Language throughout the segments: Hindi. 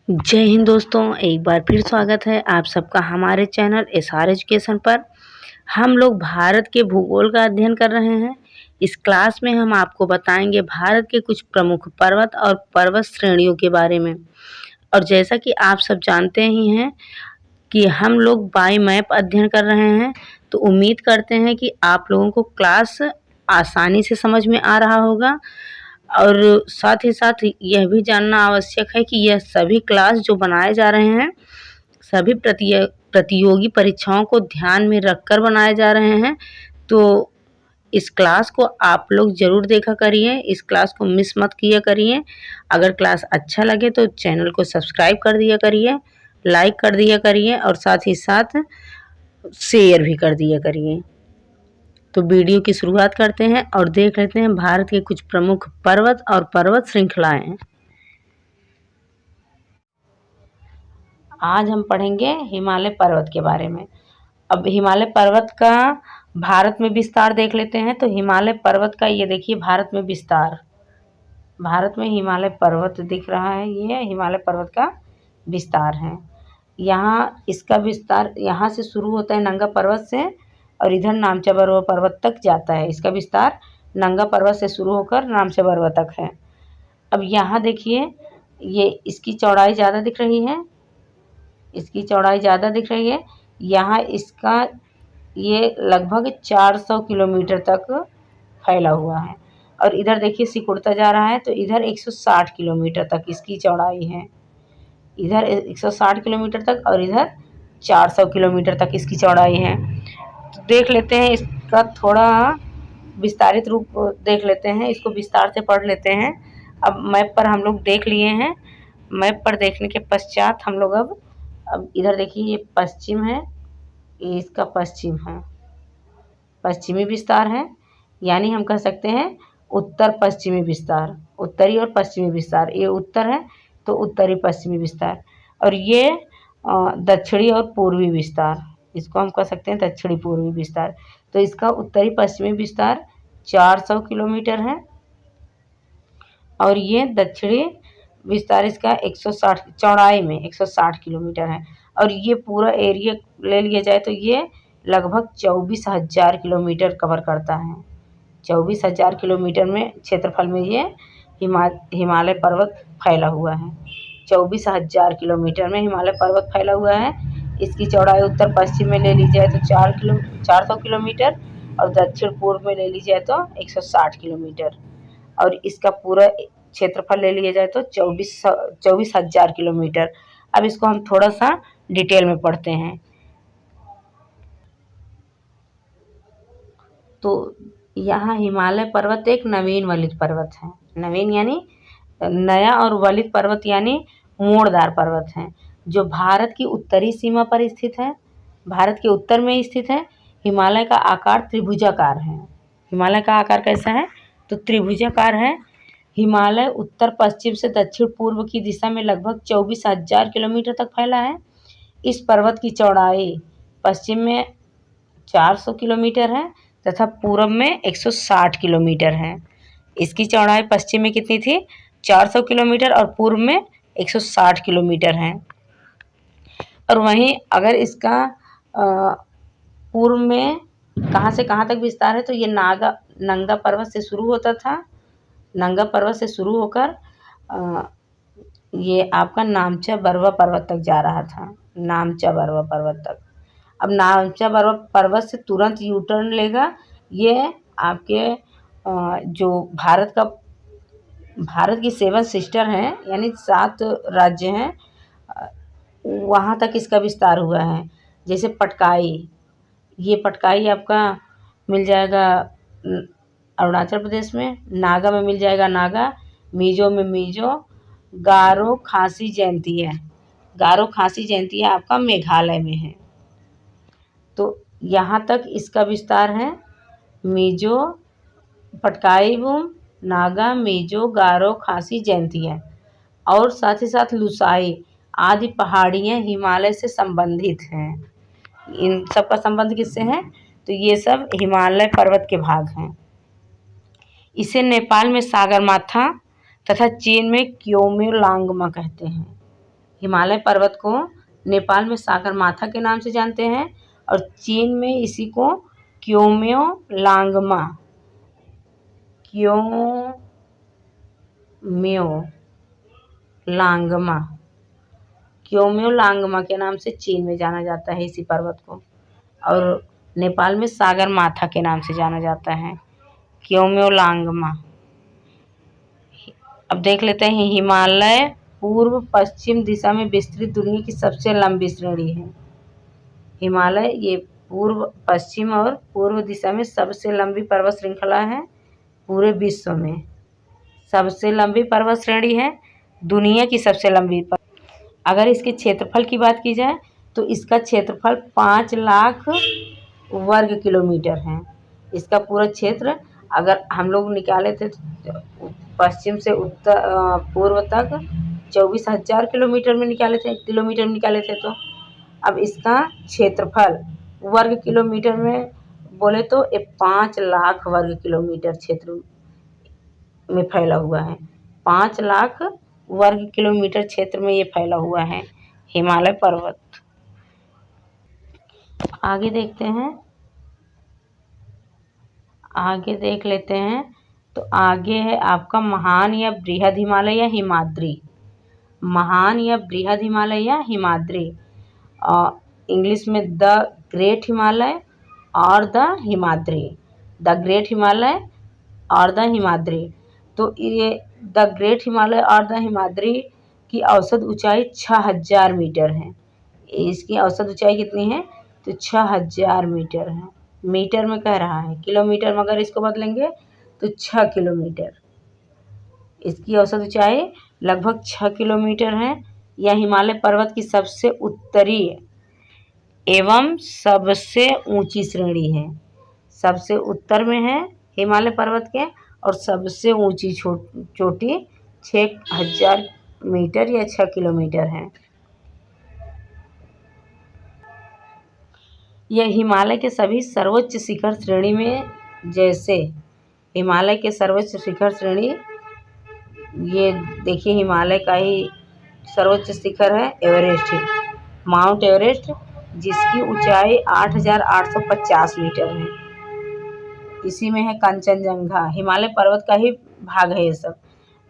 जय हिंद दोस्तों, एक बार फिर स्वागत है आप सबका हमारे चैनल एसआर एजुकेशन पर। हम लोग भारत के भूगोल का अध्ययन कर रहे हैं। इस क्लास में हम आपको बताएंगे भारत के कुछ प्रमुख पर्वत और पर्वत श्रेणियों के बारे में। और जैसा कि आप सब जानते ही हैं कि हम लोग बाय मैप अध्ययन कर रहे हैं, तो उम्मीद करते हैं कि आप लोगों को क्लास आसानी से समझ में आ रहा होगा। और साथ ही साथ यह भी जानना आवश्यक है कि यह सभी क्लास जो बनाए जा रहे हैं, सभी प्रतियोगी परीक्षाओं को ध्यान में रखकर बनाए जा रहे हैं। तो इस क्लास को आप लोग ज़रूर देखा करिए, इस क्लास को मिस मत किया करिए। अगर क्लास अच्छा लगे तो चैनल को सब्सक्राइब कर दिया करिए, लाइक कर दिया करिए और साथ ही साथ शेयर भी कर दिया करिए। तो वीडियो की शुरुआत करते हैं और देख लेते हैं भारत के कुछ प्रमुख पर्वत और पर्वत श्रृंखलाएं। आज हम पढ़ेंगे हिमालय पर्वत के बारे में। अब हिमालय पर्वत का भारत में विस्तार देख लेते हैं। तो हिमालय पर्वत का ये देखिए भारत में विस्तार, भारत में हिमालय पर्वत दिख रहा है, ये हिमालय पर्वत का विस्तार है। यहाँ इसका विस्तार यहाँ से शुरू होता है नंगा पर्वत से और इधर नामचा बरुआ पर्वत तक जाता है। इसका विस्तार नंगा पर्वत से शुरू होकर नामचा बरुआ तक है। अब यहाँ देखिए ये इसकी चौड़ाई ज़्यादा दिख रही है, इसकी चौड़ाई ज़्यादा दिख रही है। यहाँ इसका ये लगभग 400 किलोमीटर तक फैला हुआ है और इधर देखिए सिकुड़ता जा रहा है, तो इधर 160 किलोमीटर तक इसकी चौड़ाई है। इधर 160 किलोमीटर तक और इधर 400 किलोमीटर तक इसकी चौड़ाई है। तो देख लेते हैं इसका थोड़ा विस्तारित रूप देख लेते हैं, इसको विस्तार से पढ़ लेते हैं। अब मैप पर हम लोग देख लिए हैं। मैप पर देखने के पश्चात हम लोग अब इधर देखिए ये पश्चिम है, ये इसका पश्चिम है, पश्चिमी विस्तार है। यानी हम कह सकते हैं उत्तर पश्चिमी विस्तार, उत्तरी और पश्चिमी विस्तार। ये उत्तर है तो उत्तरी पश्चिमी विस्तार, और ये दक्षिणी और पूर्वी विस्तार, इसको हम कह सकते हैं दक्षिणी पूर्वी विस्तार। तो इसका उत्तरी पश्चिमी विस्तार 400 किलोमीटर है और ये दक्षिणी विस्तार इसका 160 चौड़ाई में 160 किलोमीटर है। और ये पूरा एरिया ले लिया जाए तो ये लगभग 24,000 किलोमीटर कवर करता है। 24,000 किलोमीटर में क्षेत्रफल में ये हिमालय पर्वत फैला हुआ है। 24,000 किलोमीटर में हिमालय पर्वत फैला हुआ है। इसकी चौड़ाई उत्तर पश्चिम में ले ली जाए तो 400 किलोमीटर और दक्षिण पूर्व में ले ली जाए तो 160 किलोमीटर, और इसका पूरा क्षेत्रफल ले लिया जाए तो 24,000 किलोमीटर। अब इसको हम थोड़ा सा डिटेल में पढ़ते हैं। तो यहाँ हिमालय पर्वत एक नवीन वलित पर्वत है। नवीन यानी नया और वलित पर्वत यानी मोड़दार पर्वत है, जो भारत की उत्तरी सीमा पर स्थित है, भारत के उत्तर में स्थित है। हिमालय का आकार त्रिभुजाकार है। हिमालय का आकार कैसा है? तो त्रिभुजाकार है। हिमालय उत्तर पश्चिम से दक्षिण पूर्व की दिशा में लगभग 24,000 किलोमीटर तक फैला है। इस पर्वत की चौड़ाई पश्चिम में 400 किलोमीटर है तथा पूर्व में 160 किलोमीटर है। इसकी चौड़ाई पश्चिम में कितनी थी? 400 किलोमीटर और पूर्व में 160 किलोमीटर है। और वहीं अगर इसका पूर्व में कहाँ से कहाँ तक विस्तार है, तो ये नंगा पर्वत से शुरू होता था, नंगा पर्वत से शुरू होकर ये आपका नामचा बरुआ पर्वत तक जा रहा था, नामचा बरुआ पर्वत तक। अब नामचा बरुआ पर्वत से तुरंत यू टर्न लेगा। ये आपके जो भारत की 7 सिस्टर हैं, यानी 7 राज्य हैं, वहाँ तक इसका विस्तार हुआ है। जैसे पटकाई, ये पटकाई आपका मिल जाएगा अरुणाचल प्रदेश में, नागा में मिल जाएगा नागा, मिजो में मिजो, गारो खासी जयंतिया, गारो खासी जयंतिया आपका मेघालय में है। तो यहाँ तक इसका विस्तार है। मिजो, पटकाई भूम, नागा, मिजो, गारो, खासी जयंतिया और साथ ही साथ लुसाई आदि पहाड़ियाँ हिमालय से संबंधित हैं। इन सब का संबंध किससे है? तो ये सब हिमालय पर्वत के भाग हैं। इसे नेपाल में सागरमाथा तथा चीन में क्योम्योलांगमा कहते हैं। हिमालय पर्वत को नेपाल में सागरमाथा के नाम से जानते हैं और चीन में इसी को क्योम्योलांगमा क्योम्योलांगमा क्योम्योलांगमा के नाम से चीन में जाना जाता है इसी पर्वत को, और नेपाल में सागरमाथा के नाम से जाना जाता है, क्योम्योलांगमा। अब देख लेते हैं हिमालय पूर्व पश्चिम दिशा में विस्तृत दुनिया की सबसे लंबी श्रेणी है। हिमालय ये पूर्व पश्चिम और पूर्व दिशा में सबसे लंबी पर्वत श्रृंखला है पूरे विश्व में, सबसे लंबी पर्वत श्रेणी है, दुनिया की सबसे लंबी। अगर इसके क्षेत्रफल की बात की जाए तो इसका क्षेत्रफल 5 लाख वर्ग किलोमीटर है। इसका पूरा क्षेत्र अगर हम लोग निकाले थे पश्चिम से उत्तर पूर्व तक 24,000 किलोमीटर में निकाले थे तो अब इसका क्षेत्रफल वर्ग किलोमीटर में बोले तो ये 5 लाख वर्ग किलोमीटर क्षेत्र में फैला हुआ है। 5 लाख वर्ग किलोमीटर क्षेत्र में ये फैला हुआ है हिमालय पर्वत। आगे देखते हैं, आगे देख लेते हैं। तो आगे है आपका महान या बृहद हिमालय या हिमाद्री। महान या बृहद हिमालय या हिमाद्री, इंग्लिश में द ग्रेट हिमालय और the Himadri, the great Himalaya और द हिमाद्री। तो ये द ग्रेट हिमालय और द हिमाद्री की औसत ऊंचाई 6000 मीटर है। इसकी औसत ऊंचाई कितनी है तो 6000 मीटर है। मीटर में कह रहा है, किलोमीटर में अगर इसको बदलेंगे तो 6 किलोमीटर। इसकी औसत ऊंचाई लगभग 6 किलोमीटर है। यह हिमालय पर्वत की सबसे उत्तरी एवं सबसे ऊंची श्रेणी है। सबसे उत्तर में है हिमालय पर्वत के और सबसे ऊंची चोटी 6000 मीटर या 6 किलोमीटर है। यह हिमालय के सभी सर्वोच्च शिखर श्रेणी में, जैसे हिमालय के सर्वोच्च शिखर श्रेणी, ये देखिए हिमालय का ही सर्वोच्च शिखर है एवरेस्ट, माउंट एवरेस्ट, जिसकी ऊंचाई 8850 मीटर है। इसी में है कंचनजंगा, हिमालय पर्वत का ही भाग है ये सब।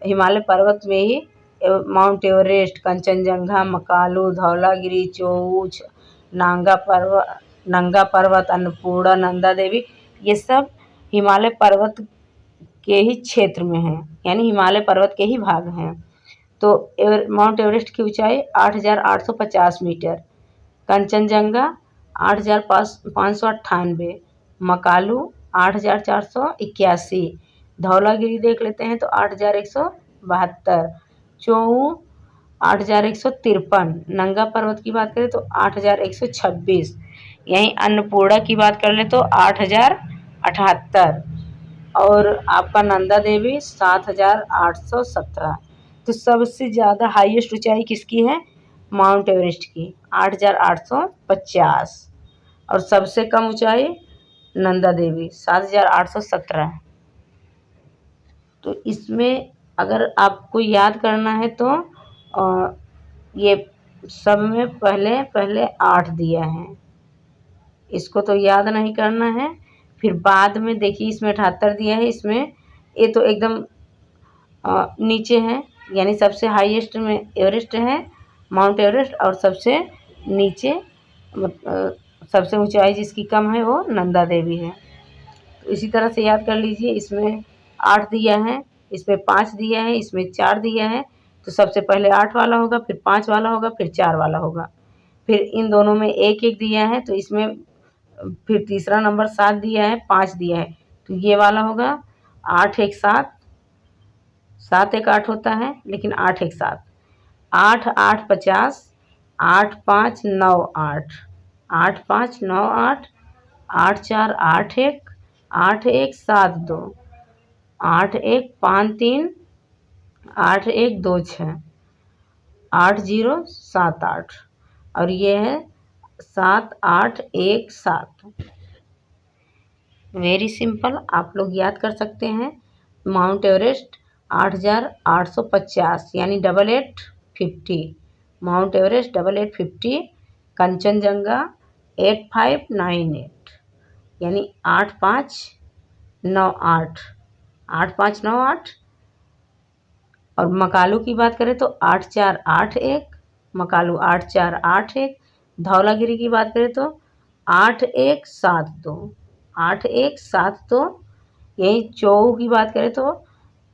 हिमालय पर्वत में ही माउंट एवरेस्ट, कंचनजंगा, मकालू, धौलागिरी, चोऊच, नंगा पर्वत, अन्नपूर्णा, नंदा देवी, ये सब हिमालय पर्वत के ही क्षेत्र में हैं, यानी हिमालय पर्वत के ही भाग हैं। तो माउंट एवरेस्ट की ऊंचाई 8850 मीटर, कंचनजंगा 8598, मकालू 8481, धौलागिरी देख लेते हैं तो 8172, चोऊ 8153, नंगा पर्वत की बात करें तो 8126, यहीं अन्नपूर्णा की बात कर ले तो 8078 और आपका नंदा देवी 7817। तो सबसे ज़्यादा हाईएस्ट ऊंचाई किसकी है माउंट एवरेस्ट की 8850 और सबसे कम ऊंचाई नंदा देवी 7817। तो इसमें अगर आपको याद करना है तो ये सब में पहले पहले 8 दिया है, इसको तो याद नहीं करना है। फिर बाद में देखिए इसमें 78 दिया है, इसमें ये तो एकदम नीचे है, यानी सबसे हाईएस्ट में एवरेस्ट है माउंट एवरेस्ट और सबसे नीचे सबसे ऊंचाई जिसकी कम है वो नंदा देवी है। तो इसी तरह से याद कर लीजिए, इसमें 8 दिया है, इसमें 5 दिया है, इसमें 4 दिया है। तो सबसे पहले 8 वाला होगा, फिर 5 वाला होगा, फिर 4 वाला होगा, फिर इन दोनों में 1-1 दिया है, तो इसमें फिर तीसरा नंबर 7 दिया है, 5 दिया है, तो ये वाला होगा 8-1 7, 7-1 8 होता है, लेकिन 8-1 7, 8-8 50, 8-5 9 8, 8-5 9 8, 8-4 8-1, 8-1 7 2, 8-1 5 3, 8-1 2 6, 8-0 7 8 और ये है 7-8 1 7। वेरी सिंपल, आप लोग याद कर सकते हैं। माउंट एवरेस्ट 8850 यानी 8850, माउंट एवरेस्ट 8850, कंचनजंगा 8598, यानी 8598, 8598। और मकालू की बात करें तो 8481, मकालू 8481। धौलागिरी की बात करें तो 8172, 8172। यही चोऊ की बात करें तो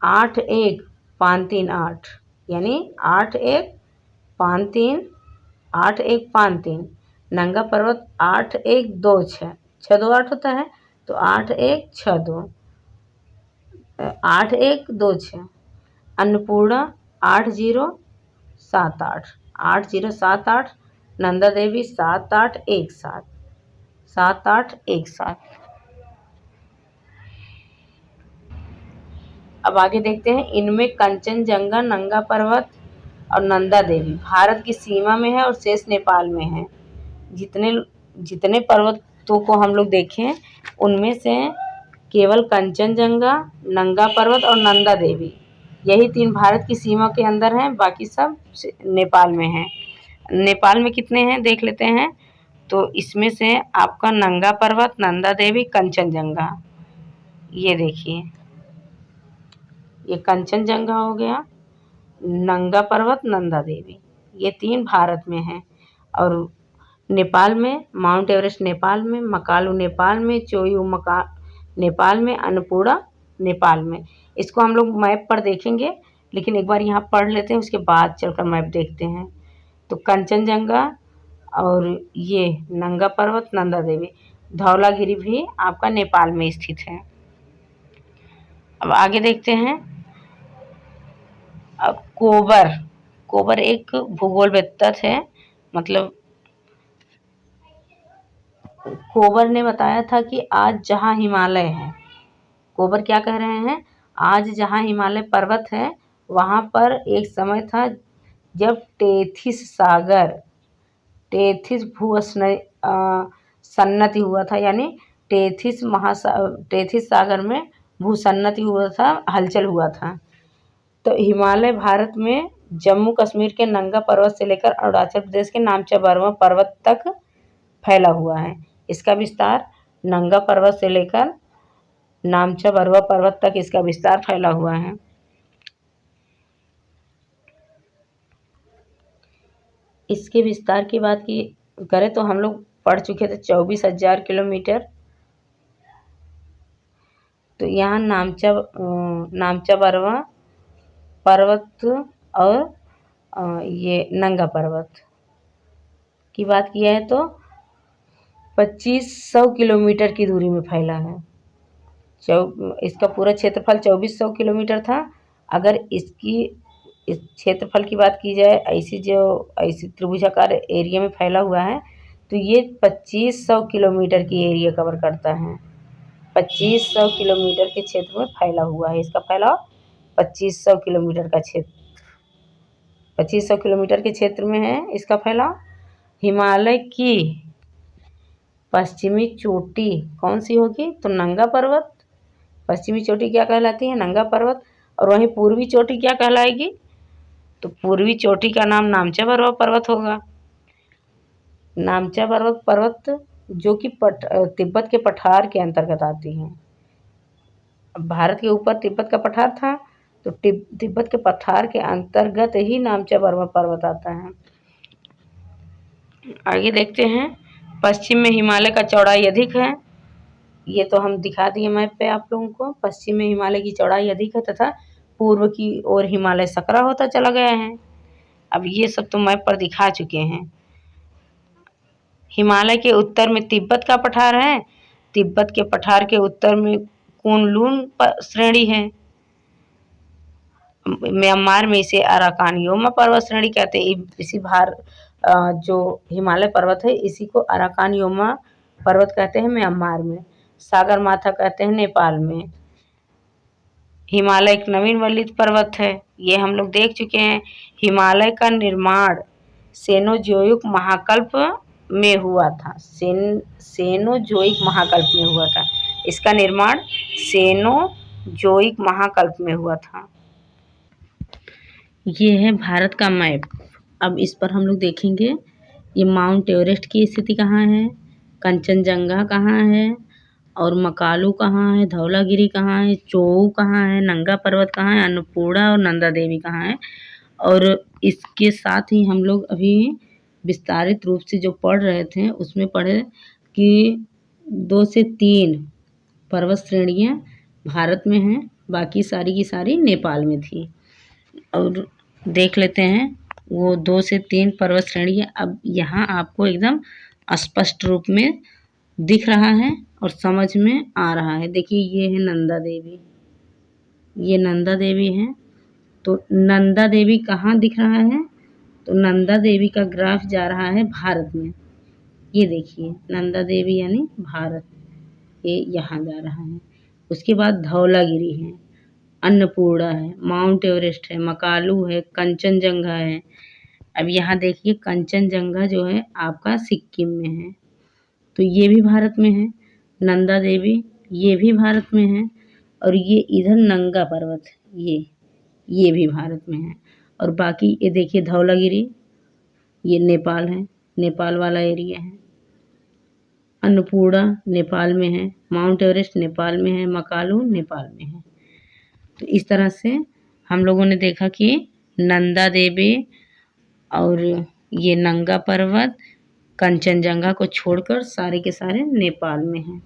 81538, यानी 8153, 8153। नंगा पर्वत 8126, 628 होता है तो 8162, 8126। अन्नपूर्णा 8078, 8078। नंदा देवी 7817, 7817। अब आगे देखते हैं, इनमें कंचनजंगा, नंगा पर्वत और नंदा देवी भारत की सीमा में है और शेष नेपाल में है। जितने पर्वतों को हम लोग देखें उनमें से केवल कंचनजंगा, नंगा पर्वत और नंदा देवी, यही 3 भारत की सीमा के अंदर हैं, बाकी सब नेपाल में हैं। नेपाल में कितने हैं देख लेते हैं। तो इसमें से आपका नंगा पर्वत, नंदा देवी, कंचनजंगा, ये देखिए, ये कंचनजंगा हो गया, नंगा पर्वत, नंदा देवी, ये 3 भारत में हैं। और नेपाल में माउंट एवरेस्ट नेपाल में, मकालू नेपाल में, चोयू नेपाल में, अन्नपूर्णा नेपाल में। इसको हम लोग मैप पर देखेंगे, लेकिन एक बार यहाँ पढ़ लेते हैं, उसके बाद चलकर मैप देखते हैं। तो कंचनजंगा और ये नंगा पर्वत, नंदा देवी, धौलागिरी भी आपका नेपाल में स्थित है। अब आगे देखते हैं। अब कोबर एक भूगोलवेत्ता है, मतलब कोबर ने बताया था कि आज जहाँ हिमालय है, कोबर क्या कह रहे हैं, आज जहाँ हिमालय पर्वत है वहाँ पर एक समय था जब टेथिस सन्नति हुआ था, यानी टेथिस सागर में भूसन्नति हुआ था, हलचल हुआ था। तो हिमालय भारत में जम्मू कश्मीर के नंगा पर्वत से लेकर अरुणाचल प्रदेश के नामचा बर्मा पर्वत तक फैला हुआ है। इसका विस्तार नंगा पर्वत से लेकर नामचा बर्मा पर्वत तक इसका विस्तार फैला हुआ है। इसके विस्तार की बात की करें तो हम लोग पढ़ चुके थे 24,000 किलोमीटर। तो यहाँ नामचा बर्मा पर्वत और ये नंगा पर्वत की बात किया है तो 2500 किलोमीटर की दूरी में फैला है। इसका पूरा क्षेत्रफल 2400 किलोमीटर था। अगर इस क्षेत्रफल की बात की जाए, ऐसी त्रिभुजाकार एरिया में फैला हुआ है, तो ये 2500 किलोमीटर की एरिया कवर करता है। 2500 किलोमीटर के क्षेत्र में फैला हुआ है। इसका फैलाव 2500 किलोमीटर का क्षेत्र, 2500 किलोमीटर के क्षेत्र में है इसका फैलाव। हिमालय की पश्चिमी चोटी कौन सी होगी, तो नंगा पर्वत। पश्चिमी चोटी क्या कहलाती है, नंगा पर्वत। और वहीं पूर्वी चोटी क्या कहलाएगी, तो पूर्वी चोटी का नाम नामचा बर्मा पर्वत होगा। नामचा पर्वत जो कि तिब्बत के पठार के अंतर्गत आती है। भारत के ऊपर तिब्बत का पठार था, तो तिब्बत के पठार के अंतर्गत ही नामचा बर्मा पर्वत आता है। आगे देखते हैं। पश्चिम में हिमालय का चौड़ाई अधिक है, ये तो हम दिखा दिए मैप पे आप लोगों को। पश्चिम में हिमालय की चौड़ाई अधिक है तथा पूर्व की ओर हिमालय सकरा होता चला गया है। अब ये सब तो मैप पर दिखा चुके हैं। हिमालय के उत्तर में तिब्बत का पठार है, तिब्बत के पठार के उत्तर में कुनलुन श्रेणी है। म्यांमार में इसे अराकान योमा पर्वत श्रेणी कहते हैं। इसी जो हिमालय पर्वत है इसी को अराकान योमा पर्वत कहते हैं म्यांमार में। सागर माथा कहते हैं नेपाल में। हिमालय एक नवीन वलित पर्वत है, ये हम लोग देख चुके हैं। हिमालय का निर्माण सेनोजोइक महाकल्प में हुआ था। सेनोजोइक महाकल्प में हुआ था। इसका निर्माण सेनोजोइक महाकल्प में हुआ था। ये है भारत का मैप। अब इस पर हम लोग देखेंगे ये माउंट एवरेस्ट की स्थिति कहाँ है, कंचनजंगा कहाँ है, और मकालू कहाँ है, धौलागिरी कहाँ है, चोऊ कहाँ है, नंगा पर्वत कहाँ है, अन्नपूर्णा और नंदा देवी कहाँ है। और इसके साथ ही हम लोग अभी विस्तारित रूप से जो पढ़ रहे थे उसमें पढ़े कि 2 से 3 पर्वत श्रेणियाँ भारत में हैं, बाकी सारी की सारी नेपाल में थी। और देख लेते हैं वो 2 से 3 पर्वत श्रेणियाँ अब यहाँ आपको एकदम स्पष्ट रूप में दिख रहा है और समझ में आ रहा है। देखिए ये है नंदा देवी, ये नंदा देवी है। तो नंदा देवी कहाँ दिख रहा है, तो नंदा देवी का ग्राफ जा रहा है भारत में। ये देखिए नंदा देवी यानी भारत, ये यहाँ जा रहा है। उसके बाद धौलागिरी है, अन्नपूर्णा है, माउंट एवरेस्ट है, मकालू है, कंचनजंगा है। अब यहाँ देखिए कंचनजंगा जो है आपका सिक्किम में है, तो ये भी भारत में है। नंदा देवी ये भी भारत में है, और ये इधर नंगा पर्वत ये भी भारत में है। और बाकी ये देखिए धौलागिरी ये नेपाल है, नेपाल वाला एरिया है। अन्नपूर्णा नेपाल में है, माउंट एवरेस्ट नेपाल में है, मकालू नेपाल में है। तो इस तरह से हम लोगों ने देखा कि नंदा देवी और ये नंगा पर्वत कंचनजंगा को छोड़कर सारे के सारे नेपाल में हैं।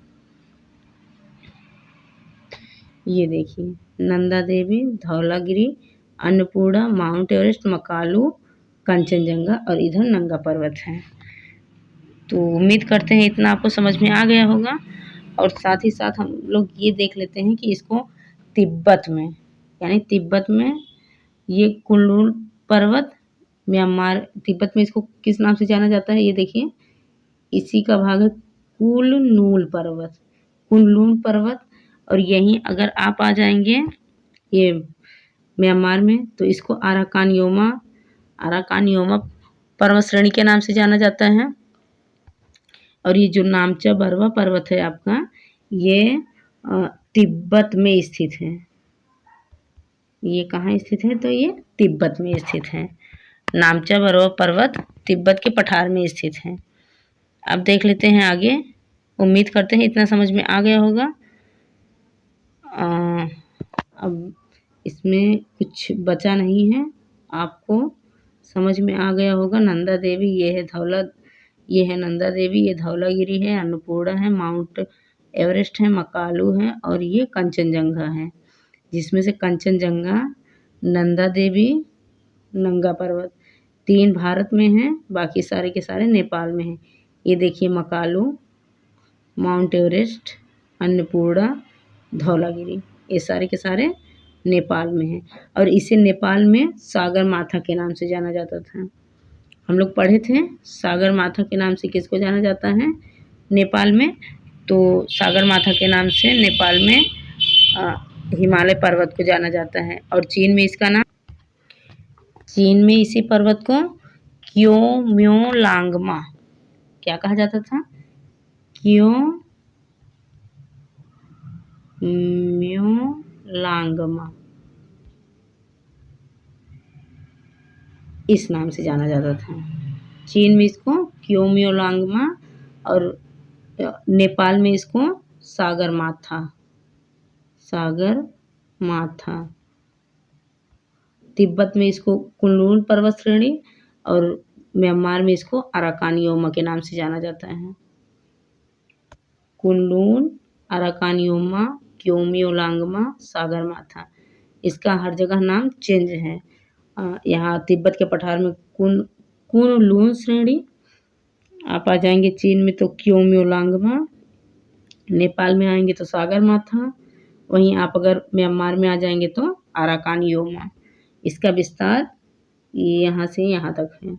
ये देखिए नंदा देवी, धौलागिरी, अन्नपूर्णा, माउंट एवरेस्ट, मकालू, कंचनजंगा और इधर नंगा पर्वत है। तो उम्मीद करते हैं इतना आपको समझ में आ गया होगा। और साथ ही साथ हम लोग ये देख लेते हैं कि इसको तिब्बत में, यानी तिब्बत में ये कुनलुन पर्वत, म्यांमार, तिब्बत में इसको किस नाम से जाना जाता है, ये देखिए इसी का भाग है कुनलुन पर्वत, कुनलुन पर्वत। और यहीं अगर आप आ जाएंगे ये म्यांमार में तो इसको अराकान योमा पर्वत श्रेणी के नाम से जाना जाता है। और ये जो नामचा बरवा पर्वत है आपका, ये तिब्बत में स्थित है। ये कहाँ स्थित है, तो ये तिब्बत में स्थित है। नामचा बरवा पर्वत तिब्बत के पठार में स्थित है। अब देख लेते हैं आगे। उम्मीद करते हैं इतना समझ में आ गया होगा। अब इसमें कुछ बचा नहीं है, आपको समझ में आ गया होगा। नंदा देवी ये है नंदा देवी, ये धौलागिरी है, अन्नपूर्णा है, माउंट एवरेस्ट है, मकालू है और ये कंचनजंगा है, जिसमें से कंचनजंगा, नंदा देवी, नंगा पर्वत 3 भारत में हैं, बाकी सारे के सारे नेपाल में हैं। ये देखिए मकालू, माउंट एवरेस्ट, अन्नपूर्णा, धौलागिरी, ये सारे के सारे नेपाल में हैं। और इसे नेपाल में सागर माथा के नाम से जाना जाता था। हम लोग पढ़े थे सागर माथा के नाम से किसको जाना जाता है नेपाल में, तो सागर माथा के नाम से नेपाल में हिमालय पर्वत को जाना जाता है। और चीन में इसी पर्वत को क्योम्योलांगमा क्या कहा जाता था, क्योम्योलांगमा इस नाम से जाना जाता था। चीन में इसको क्योम्योलांगमा और नेपाल में इसको सागर माथा, तिब्बत में इसको कुनलुन पर्वत श्रेणी और म्यांमार में इसको अराकान योमा के नाम से जाना जाता है। कुनलुन, अराकान योमा, क्योम्योलांगमा, सागर माथा, इसका हर जगह नाम चेंज है। यहाँ तिब्बत के पठार में कुनलुन श्रेणी, आप आ जाएंगे चीन में तो क्योम्योलांगमा, नेपाल में आएंगे तो सागर माथा, वहीं आप अगर म्यांमार में आ जाएंगे तो अराकान योमा। इसका विस्तार यहाँ से यहाँ तक है।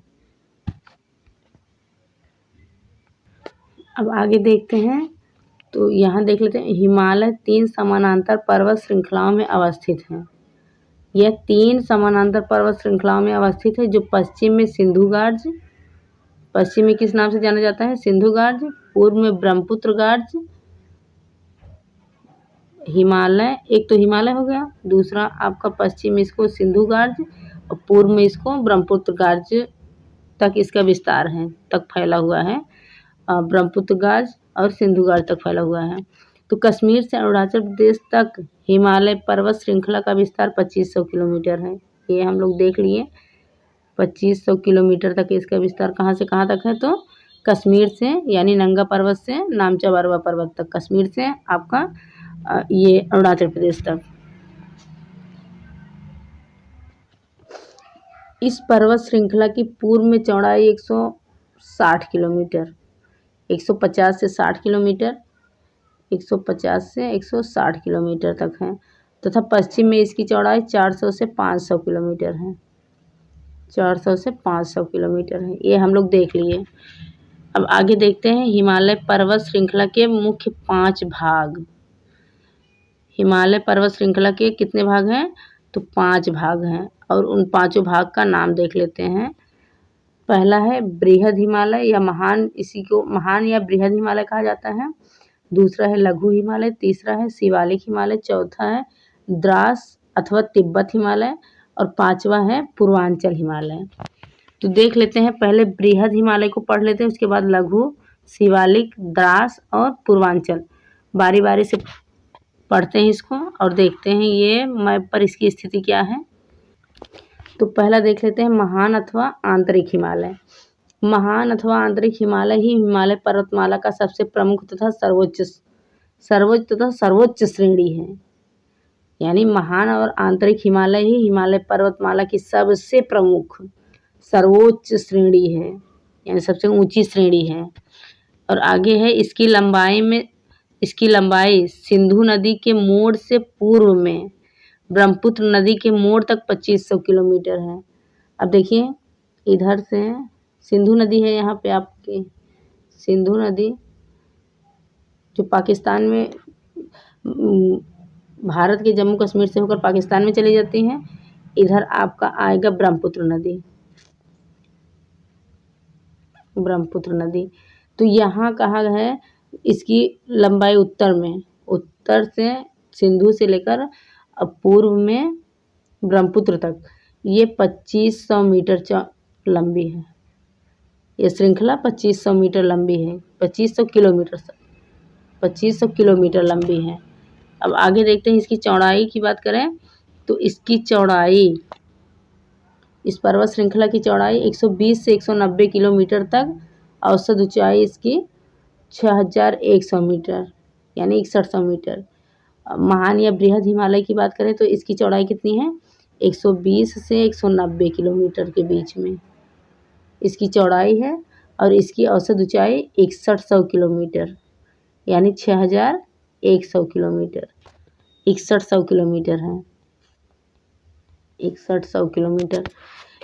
अब आगे देखते हैं, तो यहाँ देख लेते हैं हिमालय 3 समानांतर पर्वत श्रृंखलाओं में अवस्थित है। यह 3 समानांतर पर्वत श्रृंखलाओं में अवस्थित है, जो पश्चिम में सिंधु गार्ज, पश्चिम में किस नाम से जाना जाता है, सिंधु गार्ज, पूर्व में ब्रह्मपुत्र गार्ज, हिमालय, एक तो हिमालय हो गया, दूसरा आपका पश्चिम में इसको सिंधु गार्ज और पूर्व में इसको ब्रह्मपुत्र गार्ज तक इसका विस्तार है, तक फैला हुआ है। ब्रह्मपुत्र घाट और सिंधु घाट तक फैला हुआ है। तो कश्मीर से अरुणाचल प्रदेश तक हिमालय पर्वत श्रृंखला का विस्तार 2500 किलोमीटर है। ये हम लोग देख लिए, 2500 किलोमीटर तक इसका विस्तार कहाँ से कहाँ तक है, तो कश्मीर से यानी नंगा पर्वत से नामचा बरवा पर्वत तक, कश्मीर से आपका ये अरुणाचल प्रदेश तक। इस पर्वत श्रृंखला की पूर्व में चौड़ाई 160 किलोमीटर, 150 से 60 किलोमीटर, 150 से 160 किलोमीटर तक है तथा पश्चिम में इसकी चौड़ाई 400 से 500 किलोमीटर है, 400 से 500 किलोमीटर है। ये हम लोग देख लिए। अब आगे देखते हैं हिमालय पर्वत श्रृंखला के मुख्य 5 भाग। हिमालय पर्वत श्रृंखला के कितने भाग हैं, तो 5 भाग हैं और उन 5 भाग का नाम देख लेते हैं। पहला है बृहद हिमालय या महान, इसी को महान या बृहद हिमालय कहा जाता है। दूसरा है लघु हिमालय, तीसरा है शिवालिक हिमालय, चौथा है द्रास अथवा तिब्बत हिमालय और 5वां है पूर्वांचल हिमालय। तो देख लेते हैं, पहले बृहद हिमालय को पढ़ लेते हैं, उसके बाद लघु, शिवालिक, द्रास और पूर्वांचल। बारी बारी से पढ़ते हैं इसको और देखते हैं ये मैप पर इसकी स्थिति क्या है। तो पहला देख लेते हैं महान अथवा आंतरिक हिमालय। महान अथवा आंतरिक हिमालय ही हिमालय पर्वतमाला का सबसे प्रमुख तथा सर्वोच्च श्रेणी है। यानी महान और आंतरिक हिमालय ही हिमालय पर्वतमाला की सबसे प्रमुख सर्वोच्च श्रेणी है, यानी सबसे ऊंची श्रेणी है। और आगे है इसकी लंबाई सिंधु नदी के मोड़ से पूर्व में ब्रह्मपुत्र नदी के मोड़ तक 2500 किलोमीटर है। अब देखिए, इधर से सिंधु नदी है, यहाँ पे आपकी सिंधु नदी जो पाकिस्तान में, भारत के जम्मू कश्मीर से होकर पाकिस्तान में चली जाती हैं। इधर आपका आएगा ब्रह्मपुत्र नदी। तो यहाँ कहा है इसकी लंबाई उत्तर से सिंधु से लेकर पूर्व में ब्रह्मपुत्र तक ये 2500 मीटर लंबी है। ये श्रृंखला 2500 मीटर लंबी है, 2500 किलोमीटर लंबी है। अब आगे देखते हैं इसकी चौड़ाई की बात करें तो इसकी चौड़ाई, इस पर्वत श्रृंखला की चौड़ाई 120 से 190 किलोमीटर तक, औसत ऊंचाई इसकी 6100 मीटर यानी 6100 मीटर। महान या बृहद हिमालय की बात करें तो इसकी चौड़ाई कितनी है, 120 से 190 किलोमीटर के बीच में इसकी चौड़ाई है और इसकी औसत ऊंचाई 6100 किलोमीटर यानी 6100 किलोमीटर, 6100 किलोमीटर है, 6100 किलोमीटर।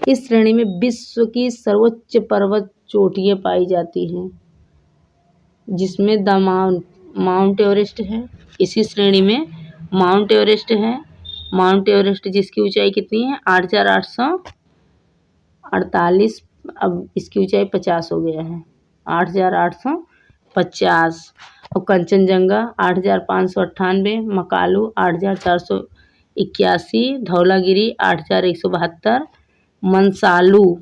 इस श्रेणी में विश्व की सर्वोच्च पर्वत चोटियाँ पाई जाती हैं, जिसमें माउंट एवरेस्ट है। इसी श्रेणी में माउंट एवरेस्ट है। माउंट एवरेस्ट जिसकी ऊंचाई कितनी है, 8848, अब इसकी ऊंचाई 50 हो गया है, 8850। और Kanchenjunga 8598, Makalu 8481, Dhaulagiri 8172, मंसालू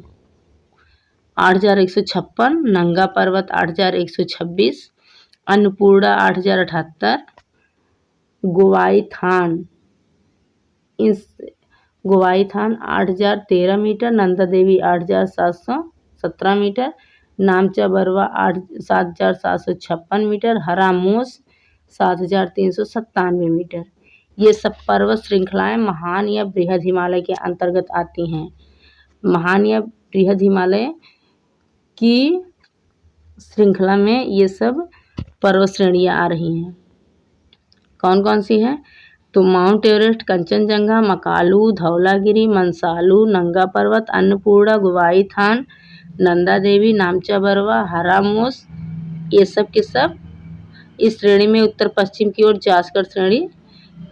8156, Nanga Parbat 8126, Annapurna 8078, Gosainthan 8013 metre, Nanda Devi 8717 metre, Namcha Barwa 7756 metre, Haramosh 7397 metre. ये सब पर्वत श्रृंखलाएं महान या बृहद हिमालय के अंतर्गत आती हैं। महान या बृहद हिमालय की श्रृंखला में ये सब पर्वत श्रेणियाँ आ रही हैं। कौन कौन सी हैं, तो माउंट एवरेस्ट, कंचनजंगा, मकालू, धौलागिरी, मंसालू, नंगा पर्वत, अन्नपूर्णा, गोवाईथान, नंदा देवी, नामचा बरवा, हरामोस, ये सब के सब इस श्रेणी में उत्तर पश्चिम की ओर जास्कर श्रेणी,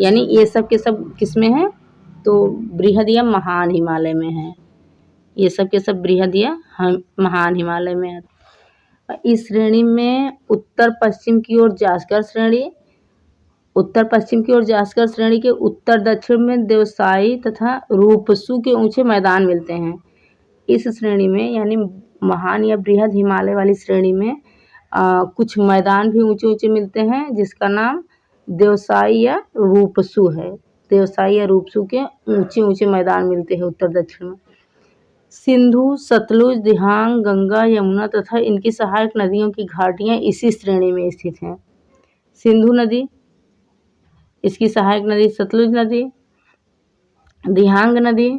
यानी ये सब के सब किसमें है, तो बृहद या महान हिमालय में है। ये सब के सब बृहद या महान हिमालय में है। इस श्रेणी में उत्तर पश्चिम की ओर जास्कर श्रेणी के उत्तर दक्षिण में देवसाई तथा रूपसू के ऊंचे मैदान मिलते हैं। इस श्रेणी में यानी महान या बृहद हिमालय वाली श्रेणी में कुछ मैदान भी ऊंचे ऊंचे मिलते हैं, जिसका नाम देवसाई या रूपसू है। देवसाई या रूपसू के ऊंचे ऊंचे मैदान मिलते हैं उत्तर दक्षिण में। सिंधु, सतलुज, दिहांग, गंगा, यमुना तथा इनकी सहायक नदियों की घाटियां इसी श्रेणी में स्थित हैं। सिंधु नदी, इसकी सहायक नदी सतलुज नदी, दिहांग नदी,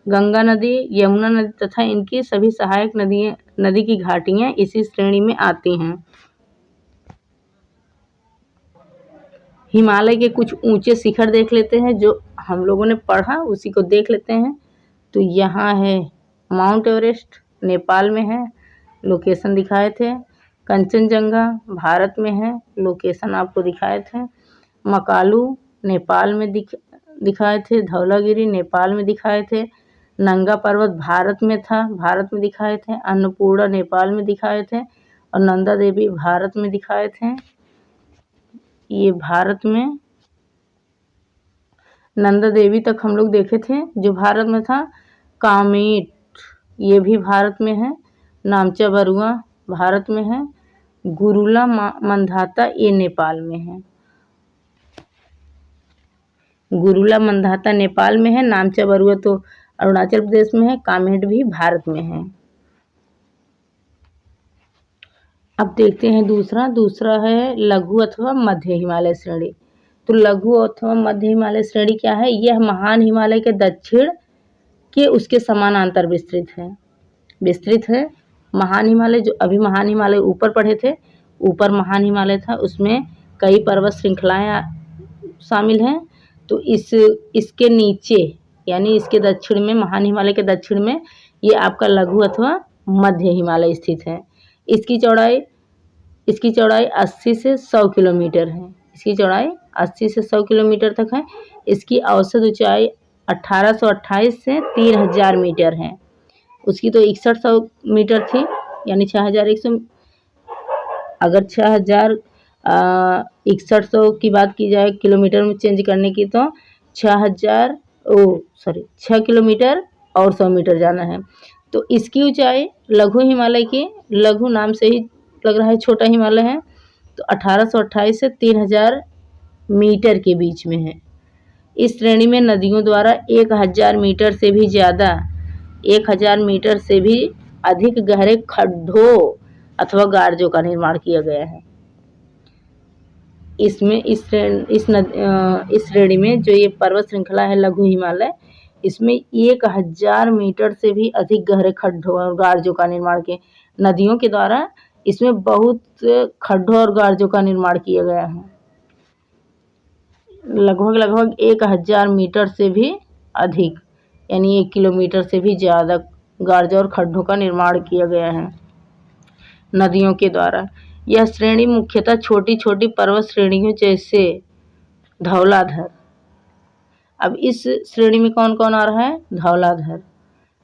गंगा नदी, यमुना नदी तथा इनकी सभी सहायक नदी की घाटियां इसी श्रेणी में आती हैं। हिमालय के कुछ ऊंचे शिखर देख लेते हैं, जो हम लोगों ने पढ़ा उसी को देख लेते हैं। तो यहाँ है माउंट एवरेस्ट, नेपाल में है, लोकेशन दिखाए थे। कंचनजंगा भारत में है, लोकेशन आपको दिखाए थे। मकालू नेपाल में दिखाए थे। धौलागिरी नेपाल में दिखाए थे। नंगा पर्वत भारत में था, भारत में दिखाए थे। अन्नपूर्णा नेपाल में दिखाए थे और नंदा देवी भारत में दिखाए थे। ये भारत में नंदा देवी तक हम लोग देखे थे जो भारत में था। कामेट ये भी भारत में है। नामचा बरुआ भारत में है। गुरुला मंधाता ये नेपाल में है। गुरुला मंधाता नेपाल में है। नामचा बरुआ तो अरुणाचल प्रदेश में है। कामेट भी भारत में है। अब देखते हैं दूसरा है लघु अथवा मध्य हिमालय श्रेणी। तो लघु अथवा मध्य हिमालय श्रेणी क्या है? यह महान हिमालय के दक्षिण के उसके समानांतर विस्तृत है। महान हिमालय, जो अभी महान हिमालय ऊपर पढ़े थे, ऊपर महान हिमालय था, उसमें कई पर्वत श्रृंखलाएं शामिल हैं। तो इसके नीचे यानी इसके दक्षिण में, महान हिमालय के दक्षिण में ये आपका लघु अथवा मध्य हिमालय स्थित है। इसकी चौड़ाई 80 से 100 किलोमीटर है। इसकी चौड़ाई 80 से 100 किलोमीटर तक है। इसकी औसत ऊंचाई 1828 से 3000 मीटर है। उसकी तो 6100 मीटर थी, यानी 6100। अगर 6100 की बात की जाए किलोमीटर में चेंज करने की, तो 6 किलोमीटर और 100 मीटर जाना है। तो इसकी ऊंचाई लघु हिमालय की, लघु नाम से ही लग रहा है छोटा हिमालय है, तो 1828 से 3000 मीटर के बीच में है। इस श्रेणी में नदियों द्वारा 1000 मीटर से भी ज़्यादा, 1000 मीटर से भी अधिक गहरे खड्डों अथवा गार्जों का निर्माण किया गया है। इसमें इस श्रेणी में जो ये पर्वत श्रृंखला है लघु हिमालय, इसमें 1000 मीटर से भी अधिक गहरे खड्डों और गार्जों का निर्माण किया। नदियों के द्वारा इसमें बहुत खड्डों और गार्जों का निर्माण किया गया है। लगभग 1000 मीटर से भी अधिक, यानी 1 किलोमीटर से भी ज़्यादा गार्जों और खड्डों का निर्माण किया गया है नदियों के द्वारा। यह श्रेणी मुख्यतः छोटी छोटी पर्वत श्रेणियों जैसे धौलाधर। अब इस श्रेणी में कौन कौन आ रहा है? धौलाधर,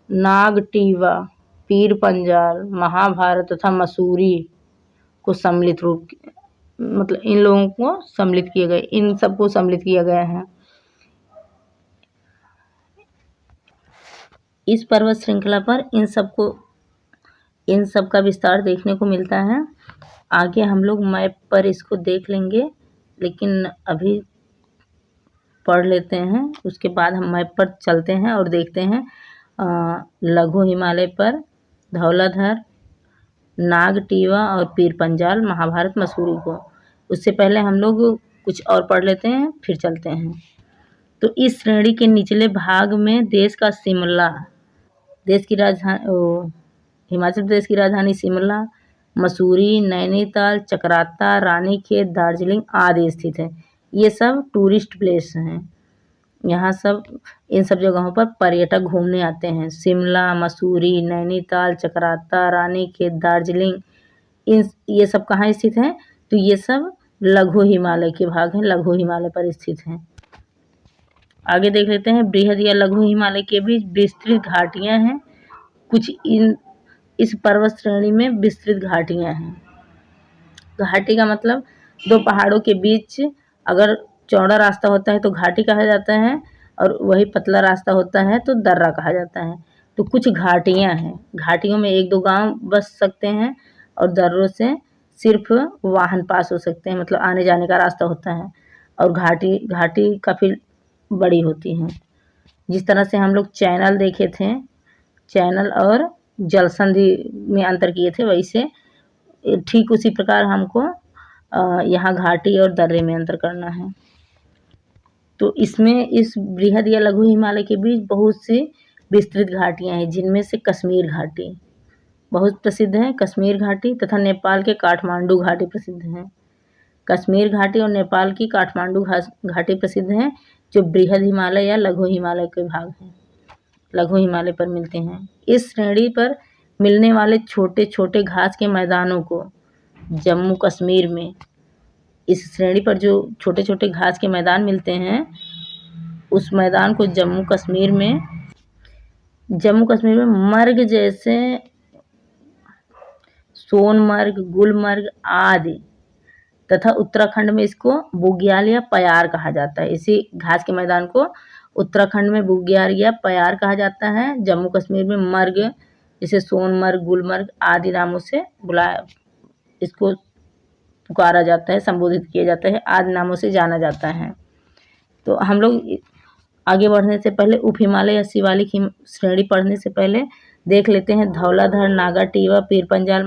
नागटीवा, पीर पंजाल, महाभारत तथा मसूरी को सम्मिलित रूप, मतलब इन लोगों को सम्मिलित किया गया, इन सबको सम्मिलित किया गया है। इस पर्वत श्रृंखला पर इन सब का विस्तार देखने को मिलता है। आगे हम लोग मैप पर इसको देख लेंगे, लेकिन अभी पढ़ लेते हैं, उसके बाद हम मैप पर चलते हैं और देखते हैं लघु हिमालय पर धौलाधर, नागटीवा और पीर पंजाल, महाभारत, मसूरी को। उससे पहले हम लोग कुछ और पढ़ लेते हैं, फिर चलते हैं। तो इस श्रेणी के निचले भाग में देश का शिमला, देश की राजधानी, हिमाचल प्रदेश की राजधानी शिमला, मसूरी, नैनीताल, चकराता, रानीखेत, दार्जिलिंग आदि स्थित है। ये सब टूरिस्ट प्लेस हैं। यहाँ इन सब जगहों पर पर्यटक घूमने आते हैं। शिमला, मसूरी, नैनीताल, चकराता, रानीखेत, दार्जिलिंग, ये सब कहाँ स्थित हैं? तो ये सब लघु हिमालय के भाग हैं, लघु हिमालय पर स्थित हैं। आगे देख लेते हैं। बृहद या लघु हिमालय के बीच विस्तृत घाटियाँ हैं। कुछ इस पर्वत श्रेणी में विस्तृत घाटियाँ हैं। घाटी का मतलब दो पहाड़ों के बीच अगर चौड़ा रास्ता होता है तो घाटी कहा जाता है, और वही पतला रास्ता होता है तो दर्रा कहा जाता है। तो कुछ घाटियाँ हैं, घाटियों में 1-2 गाँव बस सकते हैं और दर्रों से सिर्फ वाहन पास हो सकते हैं, मतलब आने जाने का रास्ता होता है। और घाटी काफ़ी बड़ी होती हैं। जिस तरह से हम लोग चैनल देखे थे, चैनल और जलसंधि में अंतर किए थे, वैसे ठीक उसी प्रकार हमको यहाँ घाटी और दर्रे में अंतर करना है। तो इसमें इस बृहद या लघु हिमालय के बीच बहुत सी विस्तृत घाटियाँ हैं, जिनमें से कश्मीर घाटी बहुत प्रसिद्ध है। कश्मीर घाटी तथा नेपाल के काठमांडू घाटी प्रसिद्ध हैं। कश्मीर घाटी और नेपाल की काठमांडू घाटी प्रसिद्ध हैं, जो बृहद हिमालय या लघु हिमालय के भाग हैं, लघु हिमालय पर मिलते हैं। इस श्रेणी पर मिलने वाले छोटे छोटे घास के मैदानों को जम्मू कश्मीर में, इस श्रेणी पर जो छोटे छोटे घास के मैदान मिलते हैं, उस मैदान को जम्मू कश्मीर में मर्ग जैसे सोनमर्ग, गुलमर्ग आदि तथा उत्तराखंड में इसको बुग्याल या पयार कहा जाता है। इसी घास के मैदान को उत्तराखंड में बुग्याल या पयार कहा जाता है। जम्मू कश्मीर में मर्ग जैसे सोनमर्ग, गुलमर्ग आदि नामों से इसको पुकारा जाता है, संबोधित किया जाता है, आदि नामों से जाना जाता है। तो हम लोग आगे बढ़ने से पहले उप हिमालय या शिवालिक श्रेणी पढ़ने से पहले देख लेते हैं धौलाधर, नागा टीवा, पीर पंजाल